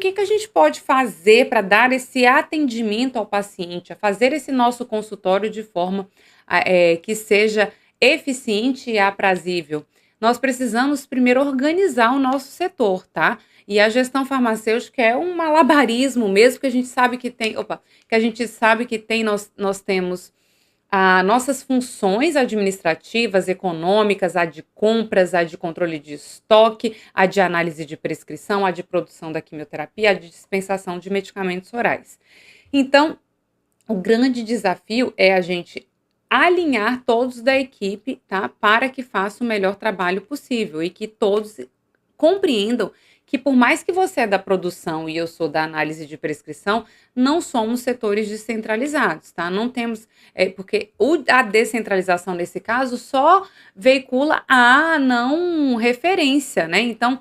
que a gente pode fazer para dar esse atendimento ao paciente, a fazer esse nosso consultório de forma que seja eficiente e aprazível? Nós precisamos primeiro organizar o nosso setor, tá? E a gestão farmacêutica é um malabarismo mesmo, que a gente sabe que tem, que a gente sabe que tem, nós temos nossas funções administrativas, econômicas, a de compras, a de controle de estoque, a de análise de prescrição, a de produção da quimioterapia, a de dispensação de medicamentos orais. Então, o grande desafio é a gente alinhar todos da equipe, tá? Para que faça o melhor trabalho possível e que todos compreendam que, por mais que você é da produção e eu sou da análise de prescrição, não somos setores descentralizados, tá? Não temos, porque a descentralização nesse caso só veicula a não referência, né? Então,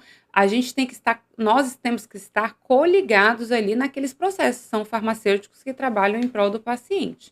nós temos que estar coligados ali naqueles processos, são farmacêuticos que trabalham em prol do paciente.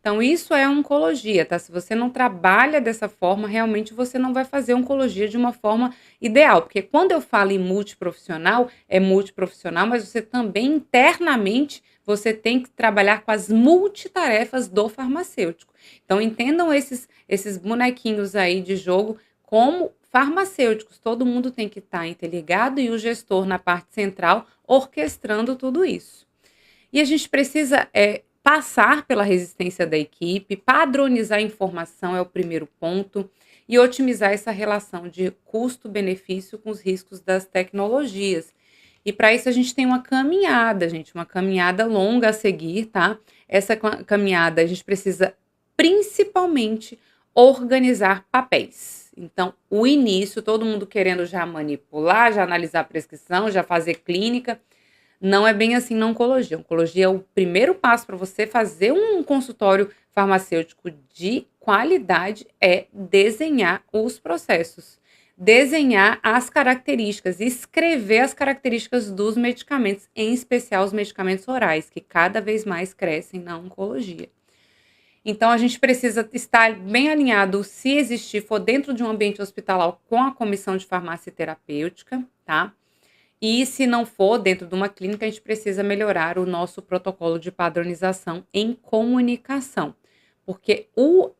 Então, isso é oncologia, tá? Se você não trabalha dessa forma, realmente você não vai fazer oncologia de uma forma ideal. Porque quando eu falo em multiprofissional, é multiprofissional, mas você também internamente você tem que trabalhar com as multitarefas do farmacêutico. Então, entendam esses bonequinhos aí de jogo como farmacêuticos. Todo mundo tem que estar interligado e o gestor na parte central orquestrando tudo isso. E a gente precisa passar pela resistência da equipe, padronizar a informação é o primeiro ponto, e otimizar essa relação de custo-benefício com os riscos das tecnologias. E para isso a gente tem uma caminhada, gente, uma caminhada longa a seguir, tá? Essa caminhada a gente precisa principalmente organizar papéis. Então, o início, todo mundo querendo já manipular, já analisar a prescrição, já fazer clínica. Não é bem assim na oncologia. A oncologia é o primeiro passo para você fazer um consultório farmacêutico de qualidade, é desenhar os processos, desenhar as características, escrever as características dos medicamentos, em especial os medicamentos orais, que cada vez mais crescem na oncologia. Então, a gente precisa estar bem alinhado, se existir, for dentro de um ambiente hospitalar, com a comissão de farmácia terapêutica, tá? E se não for dentro de uma clínica, a gente precisa melhorar o nosso protocolo de padronização em comunicação. Porque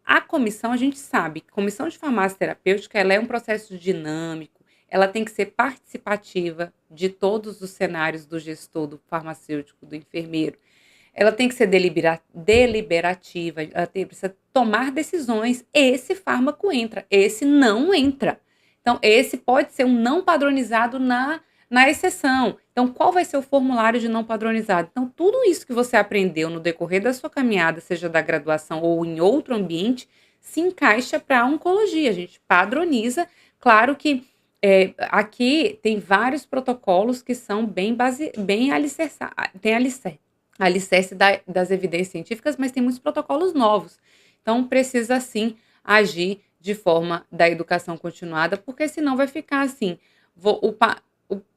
a comissão, a gente sabe, que a comissão de farmácia terapêutica, ela é um processo dinâmico, ela tem que ser participativa de todos os cenários do gestor, do farmacêutico, do enfermeiro. Ela tem que ser deliberativa, precisa tomar decisões. Esse fármaco entra, esse não entra. Então, esse pode ser um não padronizado na exceção. Então, qual vai ser o formulário de não padronizado? Então, tudo isso que você aprendeu no decorrer da sua caminhada, seja da graduação ou em outro ambiente, se encaixa para a oncologia. A gente padroniza. Claro que aqui tem vários protocolos que são bem alicerçados, tem alicerce das evidências científicas, mas tem muitos protocolos novos. Então, precisa, sim, agir de forma da educação continuada, porque senão vai ficar assim,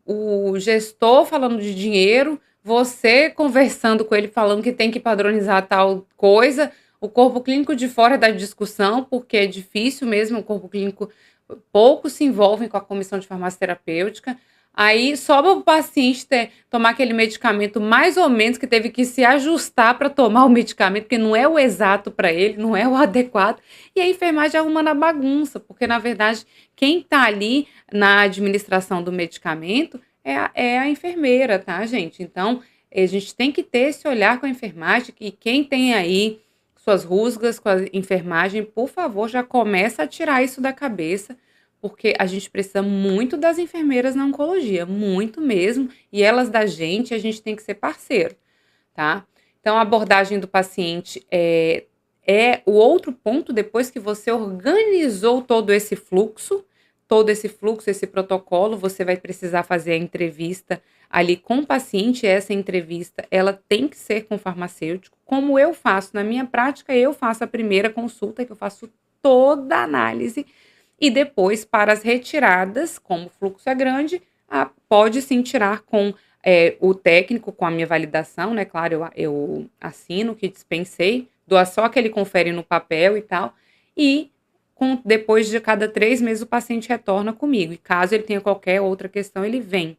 o gestor falando de dinheiro, você conversando com ele falando que tem que padronizar tal coisa, o corpo clínico de fora da discussão, porque é difícil mesmo, o corpo clínico pouco se envolve com a comissão de farmácia terapêutica. Aí sobra o paciente tomar aquele medicamento mais ou menos, que teve que se ajustar para tomar o medicamento, porque não é o exato para ele, não é o adequado. E a enfermagem arruma na bagunça, porque na verdade quem está ali na administração do medicamento é a enfermeira, tá, gente? Então a gente tem que ter esse olhar com a enfermagem, e quem tem aí suas rusgas com a enfermagem, por favor, já começa a tirar isso da cabeça, porque a gente precisa muito das enfermeiras na oncologia, muito mesmo, e elas da gente, a gente tem que ser parceiro, tá? Então, a abordagem do paciente é o outro ponto. Depois que você organizou todo esse fluxo, esse protocolo, você vai precisar fazer a entrevista ali com o paciente. Essa entrevista, ela tem que ser com o farmacêutico, como eu faço na minha prática. Eu faço a primeira consulta, que eu faço toda a análise, e depois, para as retiradas, como o fluxo é grande, pode sim tirar com o técnico, com a minha validação, né? Claro, eu assino que dispensei, dou só que ele confere no papel e tal, e depois de cada 3 meses o paciente retorna comigo, e caso ele tenha qualquer outra questão, ele vem.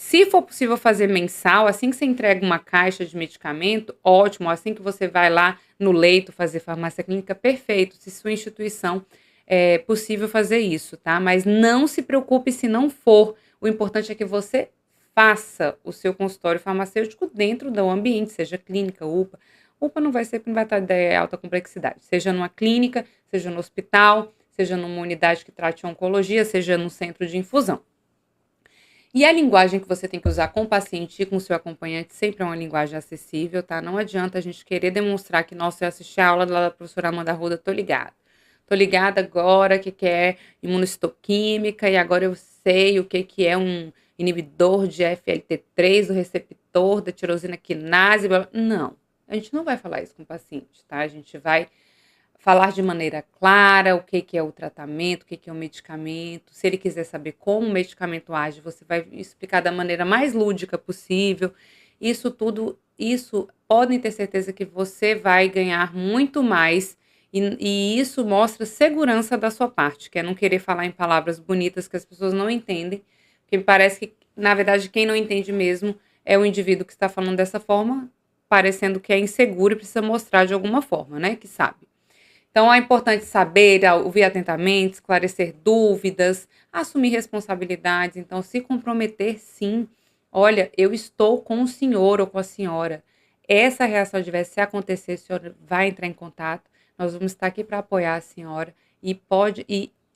Se for possível fazer mensal, assim que você entrega uma caixa de medicamento, ótimo. Assim que você vai lá no leito fazer farmácia clínica, perfeito. Se sua instituição é possível fazer isso, tá? Mas não se preocupe se não for. O importante é que você faça o seu consultório farmacêutico dentro do ambiente, seja clínica, UPA. UPA não vai ser, não vai estar de alta complexidade. Seja numa clínica, seja no hospital, seja numa unidade que trate oncologia, seja no centro de infusão. E a linguagem que você tem que usar com o paciente e com o seu acompanhante sempre é uma linguagem acessível, tá? Não adianta a gente querer demonstrar que, nossa, eu assisti a aula da professora Amanda Arruda, tô ligada. Tô ligada agora que é imunohistoquímica e agora eu sei o que é um inibidor de FLT3, do receptor da tirosina quinase, blá, blá. Não, a gente não vai falar isso com o paciente, tá? A gente vai falar de maneira clara o que é o tratamento, o que é o medicamento. Se ele quiser saber como o medicamento age, você vai explicar da maneira mais lúdica possível. Isso tudo, isso podem ter certeza que você vai ganhar muito mais e isso mostra segurança da sua parte, que é não querer falar em palavras bonitas que as pessoas não entendem, porque me parece que, na verdade, quem não entende mesmo é o indivíduo que está falando dessa forma, parecendo que é inseguro e precisa mostrar de alguma forma, né, que sabe. Então, é importante saber, ouvir atentamente, esclarecer dúvidas, assumir responsabilidades. Então, se comprometer, sim. Olha, eu estou com o senhor ou com a senhora. Essa reação adversa, se acontecer, o senhor vai entrar em contato. Nós vamos estar aqui para apoiar a senhora e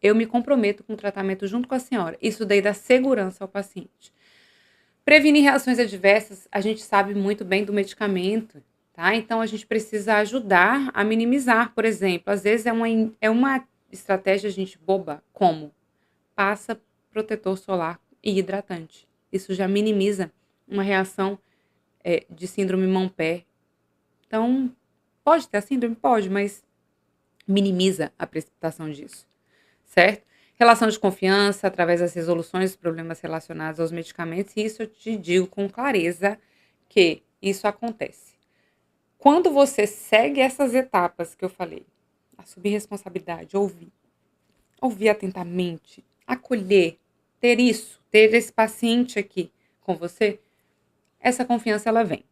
eu me comprometo com o tratamento junto com a senhora. Isso daí dá segurança ao paciente. Prevenir reações adversas, a gente sabe muito bem do medicamento, tá? Então a gente precisa ajudar a minimizar, por exemplo, às vezes é uma estratégia, gente, boba, como passa protetor solar e hidratante. Isso já minimiza uma reação de síndrome mão-pé. Então, pode ter a síndrome? Pode, mas minimiza a precipitação disso, certo? Relação de confiança através das resoluções dos problemas relacionados aos medicamentos, e isso eu te digo com clareza que isso acontece. Quando você segue essas etapas que eu falei, assumir responsabilidade, ouvir atentamente, acolher, ter esse paciente aqui com você, essa confiança ela vem.